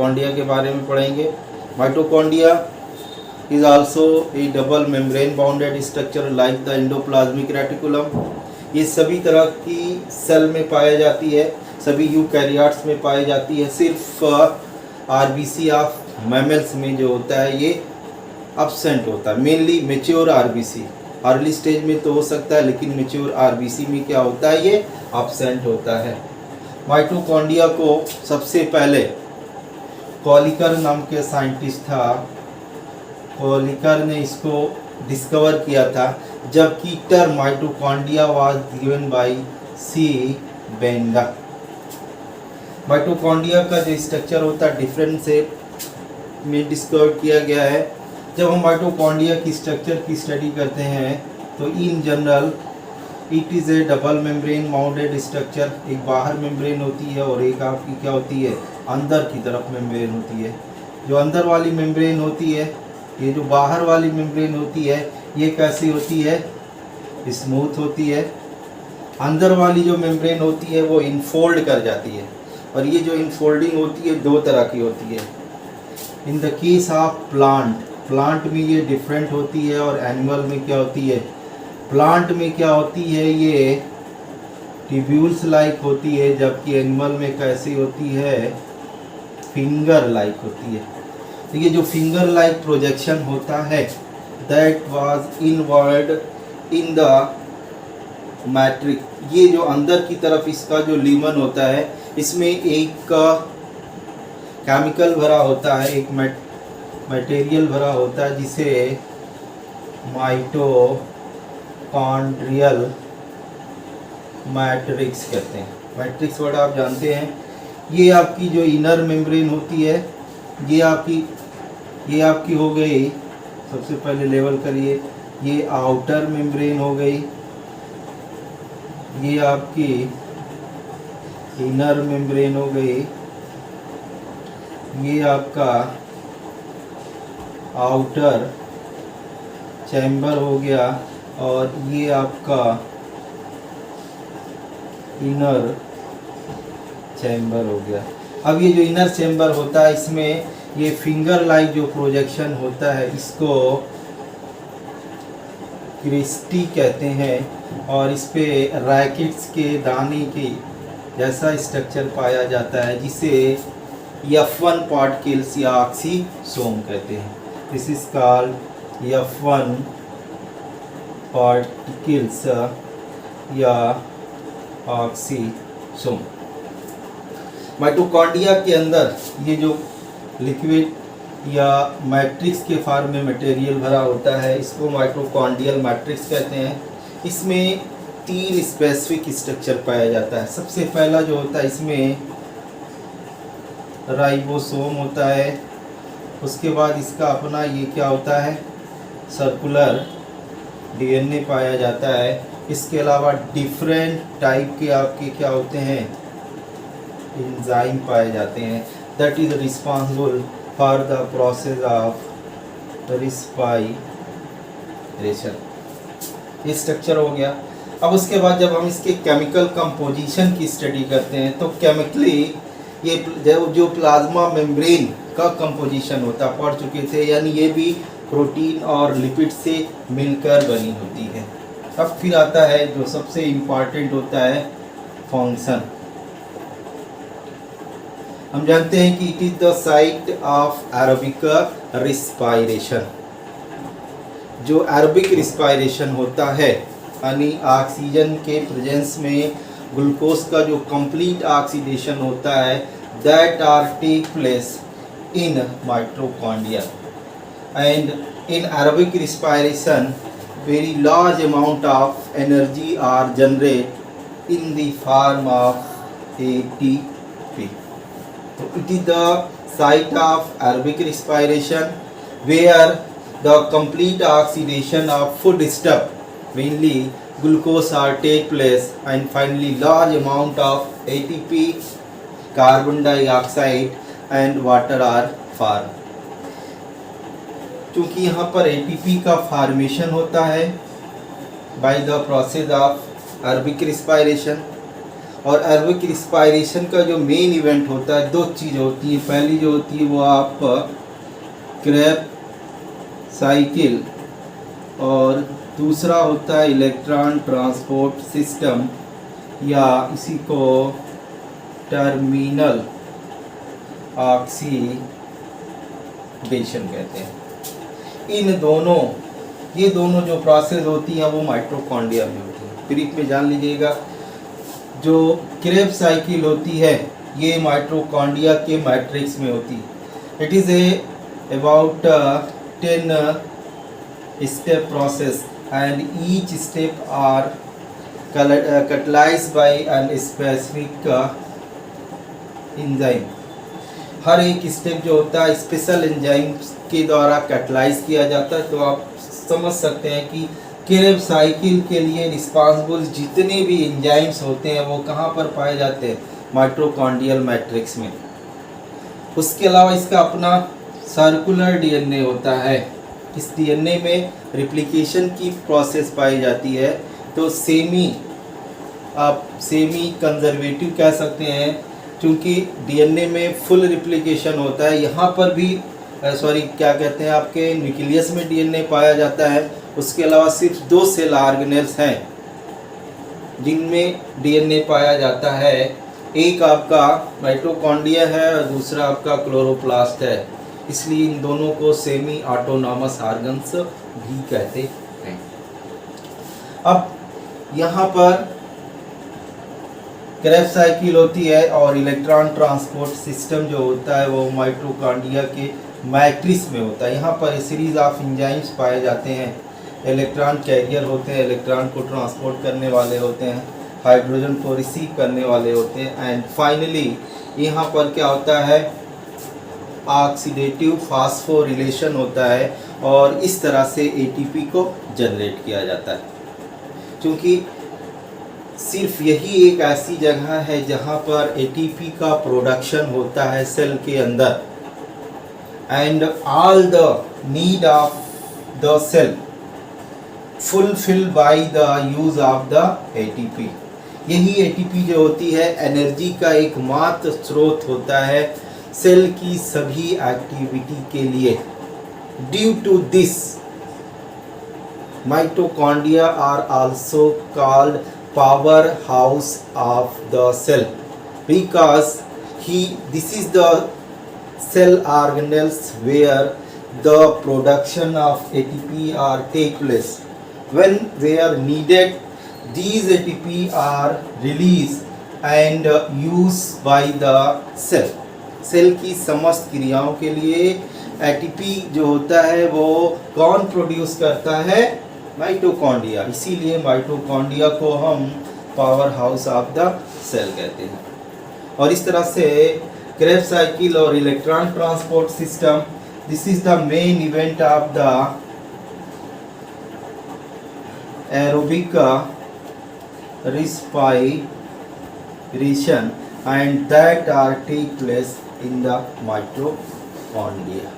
Mitochondria के बारे में पढ़ेंगे। Mitochondria is also A double membrane bounded structure like the endoplasmic reticulum. ये सभी तरह की सेल में पाई जाती है, सभी यूकैरियोट्स में पाई जाती है। सिर्फ आरबीसी ऑफ मैमल्स में जो होता है ये अब्सेंट होता है। Mainly mature RBC, early stage में तो हो सकता है, लेकिन मेच्योर आरबीसी में क्या होता है, ये अब्सेंट होता है। माइटोकॉन्ड्रिया को सबसे पहले कॉलिकर नाम के साइंटिस्ट था, कॉलिकर ने इसको डिस्कवर किया था, जबकि term mitochondria was given by C Benda. Mitochondria का जो स्ट्रक्चर होता है डिफरेंट शेप में डिस्कवर किया गया है। जब हम माइटोकॉन्ड्रिया की स्ट्रक्चर की स्टडी करते हैं तो in general it is A double membrane mounted structure. एक बाहर मेम्ब्रेन होती है और एक आपकी क्या होती है, अंदर की तरफ मेम्ब्रेन होती है। जो अंदर वाली मेम्ब्रेन होती है, ये जो बाहर वाली मेम्ब्रेन होती है, ये कैसी होती है, स्मूथ होती है। अंदर वाली जो मेम्ब्रेन होती है वो इनफोल्ड कर जाती है, और ये जो इनफोल्डिंग होती है दो तरह की होती है। In the case of plant में ये डिफरेंट होती है, और एनिमल में क्या होती है, प्लांट में क्या होती है, ये ट्यूब्यूल्स लाइक होती है, जबकि एनिमल में कैसी होती है, फिंगर लाइक होती है। तो ये जो फिंगर लाइक प्रोजेक्शन होता है that was inward in the matrix. ये जो अंदर की तरफ इसका जो लीमन होता है, इसमें एक केमिकल भरा होता है, एक मटेरियल भरा होता है जिसे माइटोकॉन्ड्रियल मैट्रिक्स कहते हैं। मैट्रिक्स वर्ड आप जानते हैं। ये आपकी जो इनर मेम्ब्रेन होती है, ये आपकी हो गई, सबसे पहले लेवल करिए, ये आउटर मेम्ब्रेन हो गई, ये आपकी इनर मेम्ब्रेन हो गई, ये आपका आउटर चैम्बर हो गया, और ये आपका इनर चैम्बर हो गया। अब ये जो इनर चैम्बर होता है, इसमें ये फिंगर लाइक जो प्रोजेक्शन होता है इसको क्रिस्टी कहते हैं, और इस पे रैकेट्स के दाने के जैसा स्ट्रक्चर पाया जाता है, जिसे F1 पार्टिकल्स या ऑक्सीसोम कहते हैं। This is called F1 particles या ऑक्सीसोम। माइटोकॉन्ड्रिया के अंदर ये जो लिक्विड या मैट्रिक्स के फॉर्म में मटेरियल भरा होता है, इसको माइटोकॉन्ड्रियल मैट्रिक्स कहते हैं। इसमें 3 स्पेसिफिक स्ट्रक्चर पाया जाता है। सबसे पहला जो होता है, इसमें राइबोसोम होता है। उसके बाद इसका अपना ये क्या होता है, सर्कुलर डीएनए पाया जाता है। इसके अलावा डिफरेंट टाइप के आपके क्या होते हैं, एंजाइम पाए जाते हैं, that is responsible for the process of respiration. ये स्ट्रक्चर हो गया। अब उसके बाद जब हम इसके केमिकल कंपोजिशन की स्टडी करते हैं तो केमिकली ये जो प्लाज्मा मेम्ब्रेन का कंपोजिशन होता पढ़ चुके थे, यानी ये भी प्रोटीन और लिपिड से मिलकर बनी होती है। अब फिर आता है जो सबसे इम्पॉर्टेंट होता है, फंक्शन। हम जानते हैं कि it is the site of aerobic respiration. जो एरोबिक रिस्पायरेशन होता है, यानी ऑक्सीजन के प्रेजेंस में ग्लूकोज का जो कंप्लीट ऑक्सीडेशन होता है, that are take place in mitochondria. And in aerobic respiration very large amount of energy are generated in the form of ATP. It is the site of aerobic respiration where the complete oxidation of foodstuff, mainly glucose, are take place, and finally large amount of ATP, carbon dioxide and water are formed. क्योंकि यहाँ पर ATP का formation होता है by the process of aerobic respiration, और aerobic respiration का जो main event होता है, दो चीज़ होती है। पहली जो होती है वो आप क्रेब साइकिल, और दूसरा होता है इलेक्ट्रॉन ट्रांसपोर्ट सिस्टम, या इसी को टर्मिनल ऑक्सीडेशन कहते हैं। इन दोनों, ये दोनों जो प्रोसेस होती हैं वो माइटोकॉन्ड्रिया में होती है। ब्रीफ में जान लीजिएगा, जो क्रेब साइकिल होती है ये माइटोकॉन्ड्रिया के मैट्रिक्स में होती है। It is a about 10 step process and each step are catalyzed by an specific enzyme। हर एक स्टेप जो होता है स्पेशल एंजाइम के द्वारा कैटलाइज किया जाता है। तो आप समझ सकते हैं कि क्रेब साइकिल के लिए रिस्पांसिबल जितने भी एंजाइम्स होते हैं वो कहाँ पर पाए जाते हैं, माइटोकॉन्ड्रियल मैट्रिक्स में। उसके अलावा इसका अपना सर्कुलर डीएनए होता है। इस डीएनए में रिप्लिकेशन की प्रोसेस पाई जाती है। तो आप सेमी कंजर्वेटिव कह सकते हैं, क्योंकि डीएनए में फुल रिप्लिकेशन होता है। यहाँ पर भी क्या कहते हैं, आपके न्यूक्लियस में डीएनए पाया जाता है। उसके अलावा सिर्फ 2 सेल ऑर्गेनेल्स हैं जिनमें डीएनए पाया जाता है। एक आपका माइटोकॉन्ड्रिया है और दूसरा आपका क्लोरोप्लास्ट है। इसलिए इन दोनों को सेमी ऑटोनॉमस ऑर्गन्स भी कहते हैं। अब यहाँ पर क्रेब साइकिल होती है और इलेक्ट्रॉन ट्रांसपोर्ट सिस्टम जो होता है वो माइटोकॉन्ड्रिया के मैट्रिक्स में होता है। यहाँ पर सीरीज ऑफ एंजाइम्स पाए जाते हैं। इलेक्ट्रॉन कैरियर होते हैं, इलेक्ट्रॉन को ट्रांसपोर्ट करने वाले होते हैं, हाइड्रोजन को रिसीव करने वाले होते हैं, एंड फाइनली यहाँ पर क्या होता है, ऑक्सीडेटिव फास्फोरिलेशन होता है और इस तरह से एटीपी को जनरेट किया जाता है। क्योंकि सिर्फ यही एक ऐसी जगह है जहाँ पर एटीपी का प्रोडक्शन होता है सेल के अंदर, and all the need of the cell fulfil by the use of the ATP. यही एटीपी जो होती है एनर्जी का एकमात्र स्रोत होता है सेल की सभी एक्टिविटी के लिए। Due to this mitochondria are also called powerhouse of the cell because this is the cell organelles where the production of ATP are take place. When they are needed, these ATP are released and used by the cell. Cell की समस्त क्रियाओं के लिए ATP जो होता है वो कौन प्रोड्यूस करता है, माइटोकॉन्ड्रिया। इसीलिए माइटोकॉन्ड्रिया को हम power house of the cell कहते हैं। और इस तरह से क्रेब साइकिल और electron transport system, this is the main event of the aerobic respiration and that are take place in the mitochondria.